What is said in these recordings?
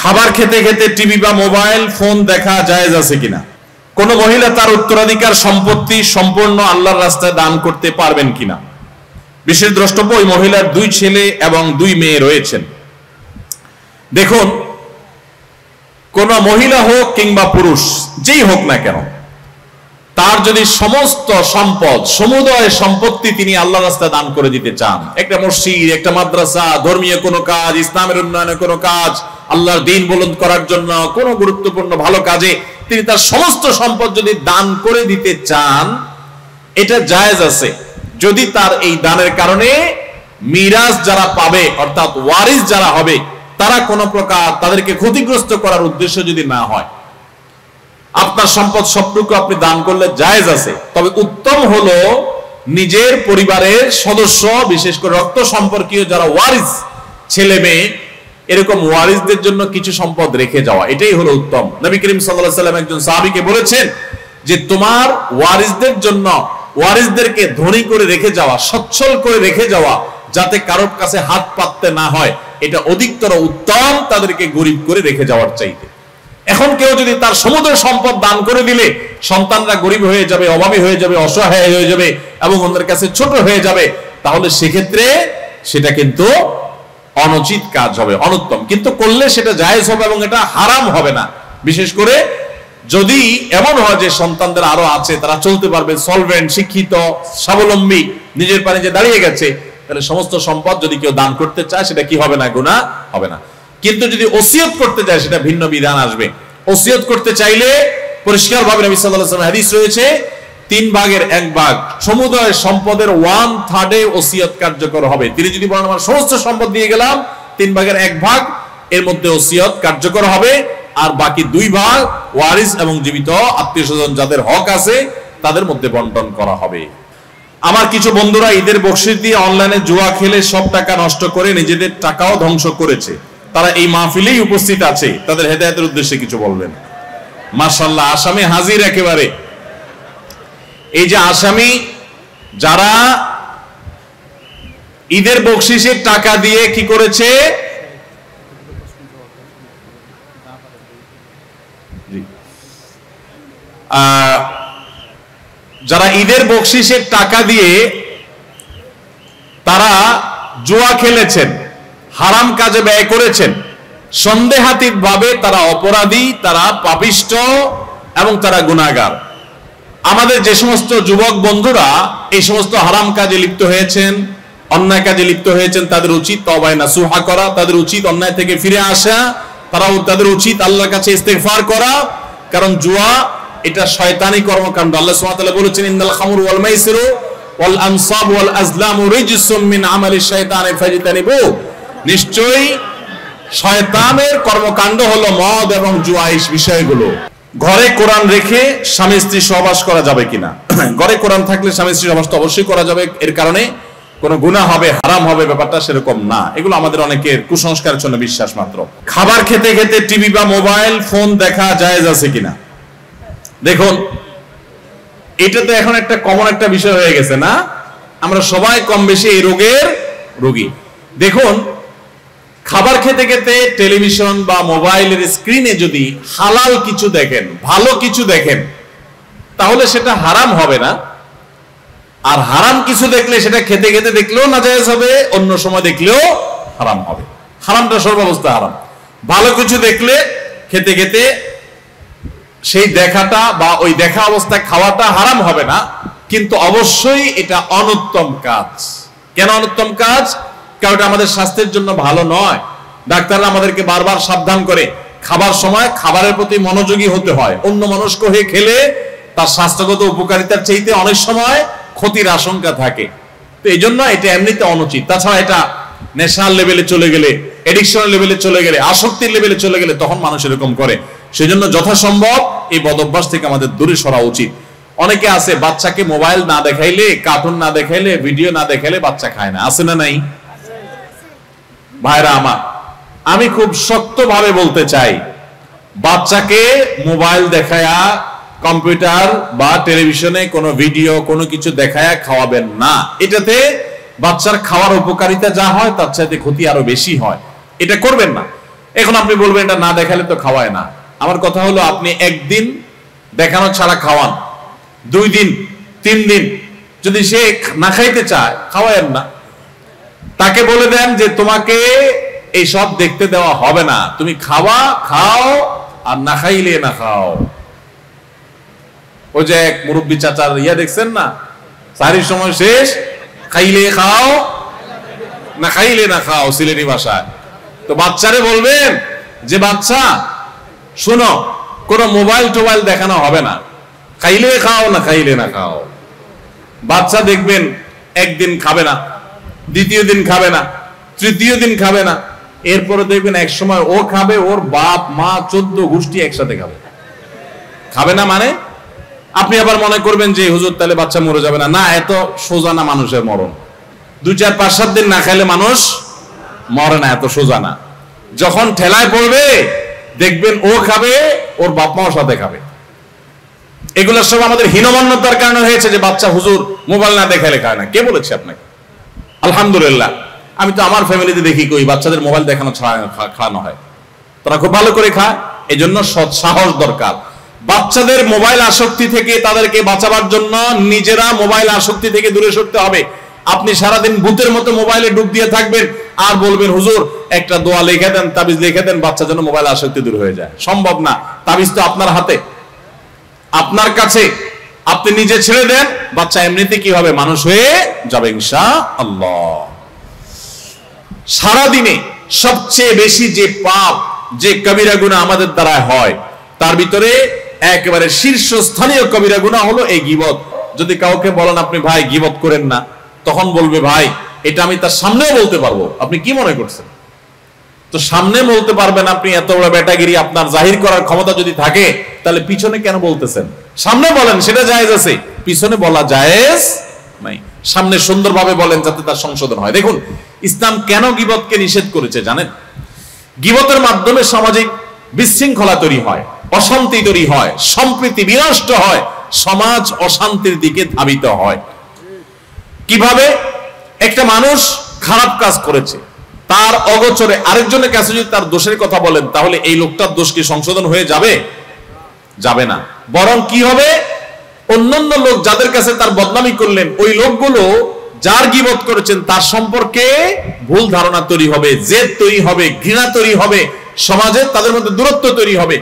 খাবার খেতে খেতে টিভি বা মোবাইল ফোন দেখা জায়েজ আছে কিনা? কোন মহিলা তার উত্তরাধিকার সম্পত্তি সম্পূর্ণ আল্লাহর রাস্তায় দান করতে পারবেন কিনা? বিশেষ দ্রষ্টব্য, ওই মহিলার 2 ছেলে এবং 2 মেয়ে রয়েছেন। দেখুন, কোন মহিলা হোক কিংবা পুরুষ যেই হোক না কেন, তার যদি সমস্ত সম্পদ, সমুদয় সম্পত্তি তিনি আল্লাহর রাস্তায় দান করে দিতে চান, একটা মসজিদ, একটা মাদ্রাসা, ধর্মীয় কোনো কাজ, ইসলামের উন্নয়নের কোনো কাজ, আল্লাহর দ্বীন বুলন্দ করার জন্য কোনো গুরুত্বপূর্ণ ভালো কাজে তিনি তার সমস্ত সম্পদ যদি দান করে দিতে চান, এটা জায়েজ আছে, যদি তার এই দানের কারণে মিরাস যারা পাবে, অর্থাৎ ওয়ারিস যারা হবে, তারা কোনো প্রকার তাদেরকে ক্ষতিগ্রস্ত করার উদ্দেশ্য যদি না হয়। আপনার সম্পদ সবটুকু আপনি দান করলে জায়েজ আছে, তবে উত্তম হলো নিজের পরিবারের সদস্য, বিশেষ করে রক্ত সম্পর্কীয় যারা ওয়ারিস, ছেলে মেয়ে, এরকম ওয়ারিসদের জন্য কিছু সম্পদ রেখে যাওয়া, এটাই হলো উত্তম। নবী করিম সাল্লাল্লাহু আলাইহি ওয়াসাল্লাম একজন সাহাবীকে বলেছেন যে তোমার ওয়ারিসদের জন্য, ওয়ারিসদেরকে ধনী করে রেখে যাওয়া, সচ্ছল করে রেখে যাওয়া, যাতে কারোর কাছে হাত পাততে না হয়, এটা অধিকতর উত্তম তাদেরকে গরিব করে রেখে যাওয়ার চাইতে। এখন কেউ যদি তার সমুদ্র সম্পদ দান করে দিলে সন্তানরা গরিব হয়ে যাবে, অভাবী হয়ে যাবে, অসহায় হয়ে যাবে এবং ওদের কাছে ছোট হয়ে যাবে, তাহলে সেক্ষেত্রে সেটা কিন্তু অনুচিত কাজ হবে, অনুত্তম। কিন্তু করলে সেটা জায়েজ হবে এবং এটা হারাম হবে না। বিশেষ করে যদি এমন হয় যে সন্তানদের আরো আছে, তারা চলতে পারবে, সলভেন্ট, শিক্ষিত, স্বাবলম্বী, নিজের পায়ে যে দাঁড়িয়ে গেছে, তাহলে সমস্ত সম্পদ যদি কেউ দান করতে চায় সেটা কি হবে না? গুনাহ হবে না। কিন্তু যদি ওসিয়ত করতে চায় সেটা ভিন্ন বিধান আসবে। ওসিয়ত করতে চাইলে পরিষ্কারভাবে নবী সাল্লাল্লাহু আলাইহি ওয়াসাল্লাম হাদিস রয়েছে, 3 ভাগের 1 ভাগ সমুদয় সম্পদের 1/3 ওসিয়ত কার্যকর হবে। তিনি যদি বলেন আমার সমস্ত সম্পদ দিয়ে গেলাম, 3 ভাগের 1 ভাগ এর মধ্যে ওসিয়ত কার্যকর হবে, আর বাকি 2 ভাগ ওয়ারিস এবং জীবিত আত্মীয়স্বজন যাদের হক আছে তাদের মধ্যে বন্টন করা হবে। আমার কিছু বন্ধুরা ঈদের বকশিশ দিয়ে অনলাইনে জুয়া খেলে সব টাকা নষ্ট করে নিজেদের টাকাও ধ্বংস করেছে, তারা এই মাহফিলেই উপস্থিত আছে, তাদের হেদায়েতের উদ্দেশ্যে কিছু বলবেন? মাশাআল্লাহ, আসামি হাজির একেবারে। এই যে আসামি যারা ঈদের বকশিশের টাকা দিয়ে কি করেছে, যারা ঈদের বকশিশের টাকা দিয়ে তারা জুয়া খেলেছেন, হারাম কাজে ব্যয় করেছেন, সন্দেহাতীত ভাবে তারা অপরাধী, তারা পাপিষ্ঠ এবং তারা গুনাহগার। আমাদের যে সমস্ত যুবক বন্ধুরা এই সমস্ত হারাম কাজে লিপ্ত হয়েছেন, অন্যায় কাজে লিপ্ত হয়েছেন, তাদের উচিত তওবায়ে নাসুহা করা, তাদের উচিত অন্যায় থেকে ফিরে আসা, তাদের উচিত আল্লাহর কাছে ইস্তেগফার করা। কারণ জুয়া এটা শয়তানি কর্মকাণ্ড। আল্লাহ সুবহানাহু ওয়া তাআলা বলেছেন, ইন্নাল খামরু ওয়াল মাইসিরু ওয়াল আনসাবু ওয়াল আজলামু রিজসুম মিন আমালিশ শাইতানি ফাজতানিবু। নিশ্চয়ই শয়তানের কর্মকাণ্ড হলো মদ এবং জুয়া, এই বিষয়গুলো। ঘরে কোরআন রেখে স্বামী স্ত্রী সহবাস করা যাবে কিনা? ঘরে কোরআন থাকলে স্বামী স্ত্রী সহবাস তো অবশ্যই করা যাবে, এর কারণে কোনো গুনাহ হবে, হারাম হবে, ব্যাপারটা সেরকম না। এগুলো আমাদের অনেকের কুসংস্কারের জন্য বিশ্বাস মাত্র। খাবার খেতে খেতে টিভি বা মোবাইল ফোন দেখা জায়েজ আছে কিনা? দেখুন, এটা তো এখন একটা কমন একটা বিষয় হয়ে গেছে না? আমরা সবাই কম বেশি এই রোগের রোগী। দেখুন, খাবার খেতে খেতে টেলিভিশন বা মোবাইলের স্ক্রিনে যদি হালাল কিছু দেখেন, ভালো কিছু দেখেন, তাহলে সেটা হারাম হবে না। আর হারাম কিছু দেখলে সেটা খেতে খেতে দেখলেও নাজায়েজ হবে, অন্য সময় দেখলেও হারাম হবে। হারামটা সর্বাবস্থা হারাম। ভালো কিছু দেখলে খেতে খেতে সেই দেখাটা বা ওই দেখা অবস্থায় খাওয়াটা হারাম হবে না, কিন্তু অবশ্যই এটা অনুত্তম কাজ। কেন অনুত্তম কাজ? কারণ এটা আমাদের স্বাস্থ্যের জন্য ভালো নয়। ডাক্তাররা আমাদেরকে বারবার সাবধান করে খাবার সময় খাবারের প্রতি মনোযোগী হতে হয়। অন্য মনস্ক হয়ে খেলে তার স্বাস্থ্যগত উপকারিতার চাইতে অনেক সময় ক্ষতির আশঙ্কা থাকে। তো এই জন্য এটা এমনিতে অনুচিত। তাছাড়া এটা নেশার লেভেলে চলে গেলে, এডিকশনের লেভেলে চলে গেলে, আসক্তির লেভেলে চলে গেলে তখন মানুষ এরকম করে। সেজন্য যথাসম্ভব এই বদভ্যাস থেকে আমাদের দূরে সরা উচিত। অনেকে আছে বাচ্চাকে মোবাইল না দেখাইলে, কার্টুন না দেখাইলে, ভিডিও না দেখাইলে বাচ্চা খায় না। আছে না নাই? ভাইরা আমার, আমি খুব শক্তভাবে বলতে চাই, বাচ্চাকে মোবাইল দেখায়া, কম্পিউটার বা টেলিভিশনে কোনো ভিডিও কোনো কিছু দেখায়া খাওয়াবেন না। এটাতে বাচ্চার খাওয়ার উপকারিতা যা হয় তার চাইতে ক্ষতি আরো বেশি হয়। এটা করবেন না। এখন আপনি বলবেন এটা না দেখালে তো খাওয়ায় না। আমার কথা হলো আপনি একদিন দেখানো ছাড়া খাওয়ান, 2 দিন 3 দিন, যদি সে না খাইতে চায় খাওয়ায়েন না, তাকে বলে দেন যে তোমাকে এই সব দেখতে দেওয়া হবে না, তুমি খাওয়া খাও আর না খাইলে না খাও। ওই যে এক মুরব্বী চাচার দেখছেন না, সারির সময় শেষ, খাইলে খাও না খাইলে না খাও, সিলেটি ভাষায়। তো বাচ্চারে বলবেন যে বাচ্চা শোনো, কোনো মোবাইল টোবাইল দেখানো হবে না, খাইলে খাও না খাইলে না খাও। বাচ্চা দেখবেন একদিন খাবে না, দ্বিতীয় দিন খাবে না, তৃতীয় দিন খাবে না, এরপরে দেখবেন এক সময় ও খাবে, ওর বাপ মা 14 গোষ্ঠী একসাথে খাবে। খাবে না মানে আপনি আবার মনে করবেন যে হুজুর তাহলে বাচ্চা মরে যাবে না। না, এত সোজা না মানুষের মরণ। 2, 4, 5, 7 দিন না খাইলে মানুষ মরে না, এত সোজা না। যখন ঠেলায় পড়বে দেখবেন ও খাবে, ওর বাপ মাও সাথে খাবে। এগুলো সব আমাদের হীনমন্যতার কারণে হয়েছে যে বাচ্চা হুজুর মোবাইল না দেখালে খায় না। কে বলেছে আপনাকে? আলহামদুলিল্লাহ, আমি তো আমার ফ্যামিলিতে দেখি কই বাচ্চাদের মোবাইল দেখানো খাওয়ানো হয়, তারা খুব ভালো করে খায়। এই জন্য সৎ সাহস দরকার। বাচ্চাদের মোবাইল আসক্তি থেকে তাদেরকে বাঁচাবার জন্য নিজেরা মোবাইল আসক্তি থেকে দূরে সরতে হবে। আপনি সারাদিন ভূতের মতো মোবাইলে ডুব দিয়ে থাকবেন আর বলবেন হুজুর একটা দোয়া লিখে দেন, তাবিজ লিখে দেন, বাচ্চা যেন মোবাইল আসক্তি দূর হয়ে যায়। সম্ভব না। তাবিজ তো আপনার হাতে, আপনার কাছে। আপনি নিজে ছেড়ে দেন, বাচ্চা এমনিতে কি হবে, মানুষ হয়ে যাবে ইনশাআল্লাহ। সারাদিনে সবচেয়ে বেশি যে পাপ, যে কবিরা গুনাহ আমাদের দ্বারা হয়, তার ভিতরে একেবারে শীর্ষস্থানীয় কবিরা গুনাহ হলো এই গীবত। যদি কাউকে বলেন আপনি ভাই গীবত করেন না, তখন বলবে ভাই এটা আমি তার সামনেও বলতে পারবো। আপনি কি মনে করছেন? তো সামনে বলতে পারবেন আপনি, এত বড় বেটাগিরি আপনার জাহির করার ক্ষমতা যদি থাকে, তাহলে পিছনে কেন বলতেছেন? সামনে বলেন, সেটা জায়েজ আছে, পিছনে বলা জায়েজ নাই। সামনে সুন্দরভাবে বলেন যাতে তার সংশোধন হয়। দেখুন ইসলাম কেন গীবতকে নিষেধ করেছে জানেন? গীবতের মাধ্যমে সামাজিক বিশৃঙ্খলা তৈরি হয়, অশান্তি তৈরি হয়, সম্প্রীতি বিনষ্ট হয়, সমাজ অশান্তির দিকে ধাবিত হয়। কিভাবে? একটা মানুষ খারাপ কাজ করেছে, তার অগোচরে আরেকজনের কাছে যদি তার দোষের কথা বলেন, তাহলে এই লোকটার দোষ কি সংশোধন হয়ে যাবে? যাবে না। বরং কি হবে, অন্যান্য লোক যাদের কাছে তার বদনামি করলেন, ওই লোকগুলো যার গীবত করেছেন তার সম্পর্কে ভুল ধারণা তৈরি হবে, জেদ তৈরি হবে, ঘৃণা তৈরি হবে, সমাজে তাদের মধ্যে দূরত্ব তৈরি হবে।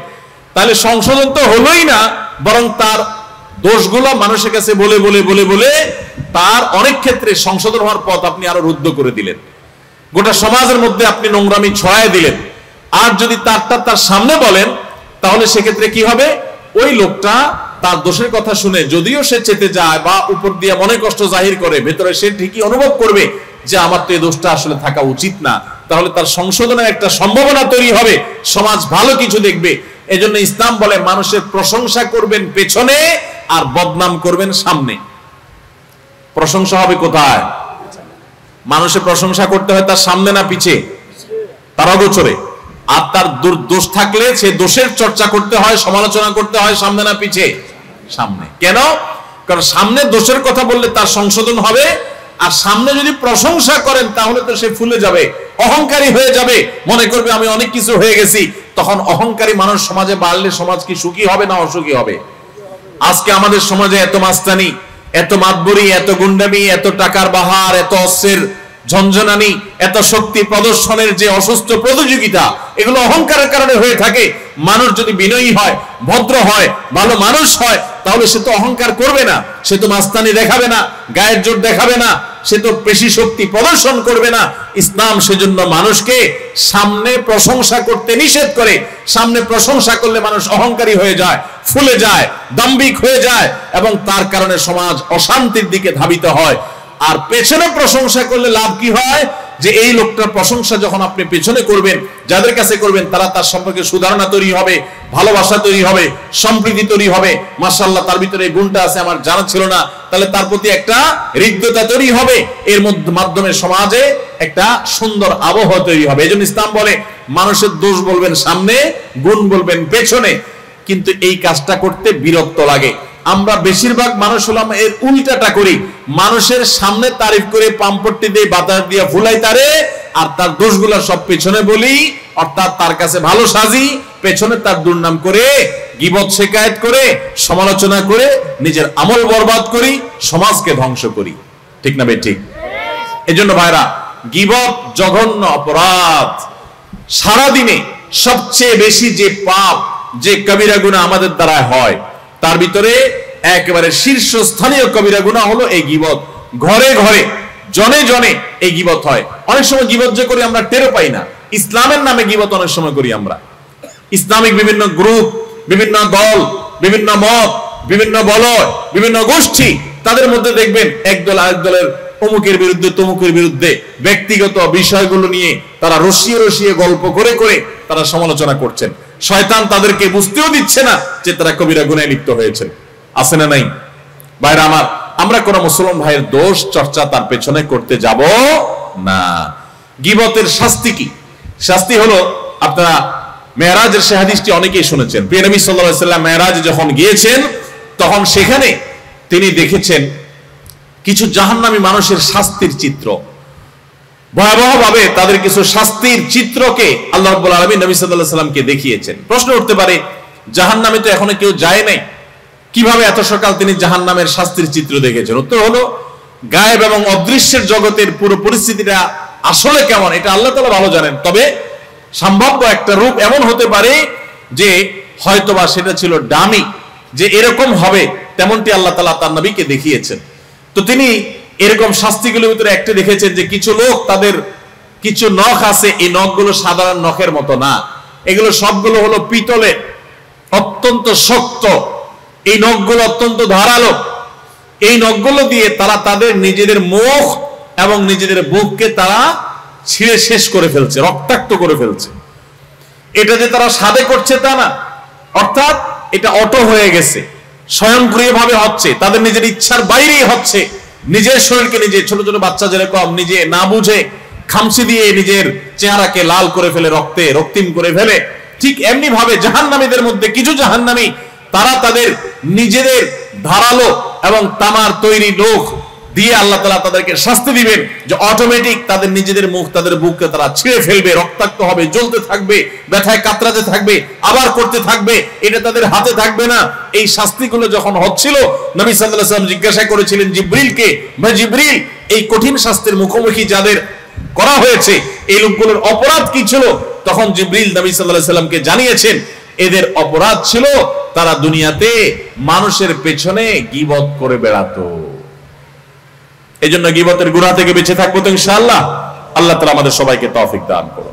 তাহলে সংশোধন তো হলোই না, বরং তার দোষগুলো মানুষের কাছে বলে বলে বলে বলে তার অনেক ক্ষেত্রে সংশোধন হওয়ার পথ আপনি আরো রুদ্ধ করে দিলেন। গোটা সমাজের মধ্যে আপনি নোংরামি ছড়ায় দিলেন। আর যদি তার সামনে বলেন, তাহলে সেক্ষেত্রে কি হবে, ওই লোকটা তার দোষের কথা শুনে যদিও সে চেতে যায় বা উপর দিয়ে মনে কষ্ট জাহির করে, ভেতরে সে ঠিকই অনুভব করবে যে আমার তো এই দোষটা আসলে থাকা উচিত না। তাহলে তার সংশোধনের একটা সম্ভাবনা তৈরি হবে, সমাজ ভালো কিছু দেখবে। এজন্য ইসলাম বলে মানুষের প্রশংসা করবেন পেছনে আর বদনাম করবেন সামনে। প্রশংসা হবে কোথায়? মানুষের প্রশংসা করতে হয় তার সামনে না পিছে, তার অগোচরে। আর তার দোষ থাকলে সে দোষের চর্চা করতে হয়, সমালোচনা করতে হয় সামনে না পিছে? সামনে। কেন? কারণ সামনে দোষের কথা বললে তার সংশোধন হবে, আর সামনে যদি প্রশংসা করেন তাহলে তো সে ফুলে যাবে, অহংকারী হয়ে যাবে, মনে করবে আমি অনেক কিছু হয়ে গেছি। তখন অহংকারী মানুষ সমাজে বাড়লে সমাজ কি সুখী হবে না অসুখী হবে? আজকে আমাদের সমাজে এত মাস্তানি, এত মাতবরি, এত গুন্ডামি, এত টাকার বাহার, এত অস্ত্রের ঝনঝনানি, এত শক্তি প্রদর্শনের যে অসুস্থ প্রতিযোগিতা, এগুলো অহংকারের কারণে হয়ে থাকে। মানুষ যদি বিনয়ী হয়, ভদ্র হয়, ভালো মানুষ হয়, তাহলে সে তো অহংকার করবে না, সে তো মাস্তানি দেখাবে না, গায়ের জোর দেখাবে না, সে তো পেশি শক্তি প্রদর্শন করবে না। ইসলাম সেজন্য মানুষকে সামনে প্রশংসা করতে নিষেধ করে। সামনে প্রশংসা করলে মানুষ অহংকারী হয়ে যায়, ফুলে যায়, দাম্ভিক হয়ে যায়, এবং তার কারণে সমাজ অশান্তির দিকে ধাবিত হয়। আর পেছনে প্রশংসা করলে লাভ কি হয়, যে এই লোকটার প্রশংসা যখন আপনি পেছনে করবেন, যাদের কাছে করবেন তারা তার সম্পর্কে সুধারণা তৈরি হবে, ভালোবাসা তৈরি হবে, সম্প্রীতি তৈরি হবে। মাশাআল্লাহ, তার ভিতরে এই গুণটা আছে, আমার জানা ছিল না, তাহলে তার প্রতি একটা হৃদ্যতা তৈরি হবে। এর মাধ্যমে সমাজে একটা সুন্দর আবহাওয়া তৈরি হবে। এজন্য ইসলাম বলে মানুষের দোষ বলবেন সামনে, গুণ বলবেন পেছনে। কিন্তু এই কাজটা করতে বিরক্ত লাগে। আমরা বেশিরভাগ মানুষ হলাম এর উল্টাটা করি, মানুষের সামনে তারিফ করে পাম্পট্টি দিয়ে বাতাস দিয়ে ফুলাই তারে, আর তার দোষগুলো সব পেছনে বলি, অর্থাৎ তার কাছে ভালো সাজি, পেছনে তার দুর্নাম করে, গীবত শিকায়েত করে, সমালোচনা করে নিজের আমল বরবাদ করি, সমাজকে ধ্বংস করি। ঠিক না ঠিক? এজন্য ভাইরা, গীবত জঘন্য অপরাধ। সারাদিনে সবচেয়ে বেশি যে পাপ, যে কবিরা গুনাহ আমাদের দ্বারা হয়, তার ভিতরে একেবারে শীর্ষস্থানীয় কবিরা গুনাহ হলো এই গীবত। ঘরে ঘরে, জনে জনে এই গীবত হয়। অনেক সময় গীবত যে করি আমরা টেরও পাই না। ইসলামের নামে গীবত অনেক সময় করি আমরা। ইসলামিক বিভিন্ন গ্রুপ, বিভিন্ন দল, বিভিন্ন মত, বিভিন্ন বলয়, বিভিন্ন গোষ্ঠী, তাদের মধ্যে দেখবেন একদল আরেক দলের অমুকের বিরুদ্ধে তমুকের বিরুদ্ধে ব্যক্তিগত বিষয়গুলো নিয়ে তারা রসিয়ে রসিয়ে গল্প করে করে তারা সমালোচনা করছেন। শয়তান তাদেরকে বুঝতেও দিচ্ছে না যে তারা কবিরা গুনাহে লিপ্ত হয়েছে। আছে না নাই? ভাইরা আমার, আমরা কোন মুসলমান ভাইয়ের দোষ চর্চা তার পেছনে করতে যাব না। গীবতের শাস্তি কি? শাস্তি হলো, আপনারা মেরাজের সে হাদিসটি অনেকেই শুনেছেন। প্রিয় নবী সাল্লাল্লাহু আলাইহি ওয়াসাল্লাম মেরাজে যখন গিয়েছেন, তখন সেখানে তিনি দেখেছেন কিছু জাহান্নামী মানুষের শাস্তির চিত্র। ভয়াবহভাবে তাদের কিছু শাস্তির চিত্রকে আল্লাহ রাব্বুল আলামিন নবী সাল্লাল্লাহু আলাইহি ওয়াসাল্লামকে দেখিয়েছেন। প্রশ্ন উঠতে পারে, জাহান্নামে তো এখনো কেউ যায় নাই, কিভাবে এত সকাল তিনি জাহান্নামের শাস্তির চিত্র দেখেছেন? উত্তর হলো, গায়েব এবং অদৃশ্যের জগতের পুরো পরিস্থিতিটা আসলে কেমন এটা আল্লাহ তাআলা ভালো জানেন। তবে সম্ভাব্য একটা রূপ এমন হতে পারে যে হয়তোবা সেটা ছিল ডামি, যে এরকম হবে তেমনটি আল্লাহ তাআলা তার নবীকে দেখিয়েছেন। তো তিনি এরকম শাস্তিগুলোর ভিতরে একটা দেখেছেন যে কিছু লোক, তাদের কিছু নখ আছে, এই নখগুলো সাধারণ নখের মতো না, এগুলো সবগুলো হলো পিতলের, অত্যন্ত শক্ত। এই নখগুলো অত্যন্ত ধারালো। এই নখগুলো দিয়ে তারা তাদের নিজেদের মুখ এবং নিজেদের বুককে তারা ছিঁড়ে শেষ করে ফেলছে, রক্তাক্ত করে ফেলছে। এটা যে তারা সাধে করছে তা না, অর্থাৎ এটা অটো হয়ে গেছে, স্বয়ংক্রিয়ভাবে হচ্ছে, তাদের নিজের ইচ্ছার বাইরেই হচ্ছে। নিজের শরীরকে নিজে, ছোট ছোট বাচ্চা যেরকম নিজে না বুঝে খামচি দিয়ে নিজের চেহারাকে লাল করে ফেলে, রক্তে রক্তিম করে ফেলে, ঠিক এমনি ভাবে জাহান্নামীদের মধ্যে কিছু জাহান্নামী, তারা তাদের নিজেদের ধারালো এবং তামার তৈরি নখ দিয়ে আল্লাহ তাআলা তাদেরকে শাস্তি দিবেন, যে অটোমেটিক তাদের নিজেদের মুখ, তাদের বুককে তারা ছিঁড়ে ফেলবে, রক্তাক্ত হবে, জ্বলতে থাকবে, ব্যথায় কাতরাতে থাকবে, আবার করতে থাকবে, এটা তাদের হাতে থাকবে না। এই শাস্তিগুলো যখন হচ্ছিল, নবী সাল্লাল্লাহু আলাইহি ওয়াসাল্লাম জিজ্ঞাসা করেছিলেন জিবরিলকে, ভাই জিবরিল, এই কঠিন শাস্তির মুখোমুখি যাদের করা হয়েছে, এই লোকগুলোর অপরাধ কি ছিল? তখন জিবরিল নবী সাল্লাল্লাহু আলাইহি ওয়াসাল্লামকে জানিয়েছেন, এদের অপরাধ ছিল তারা দুনিয়াতে মানুষের পেছনে গীবত করে বেড়াতো। এই জন্য গীবতের গুনাহ থেকে বেঁচে থাকবো তো ইনশাআল্লাহ। আল্লাহ তাআলা আমাদের সবাইকে তৌফিক দান করুন।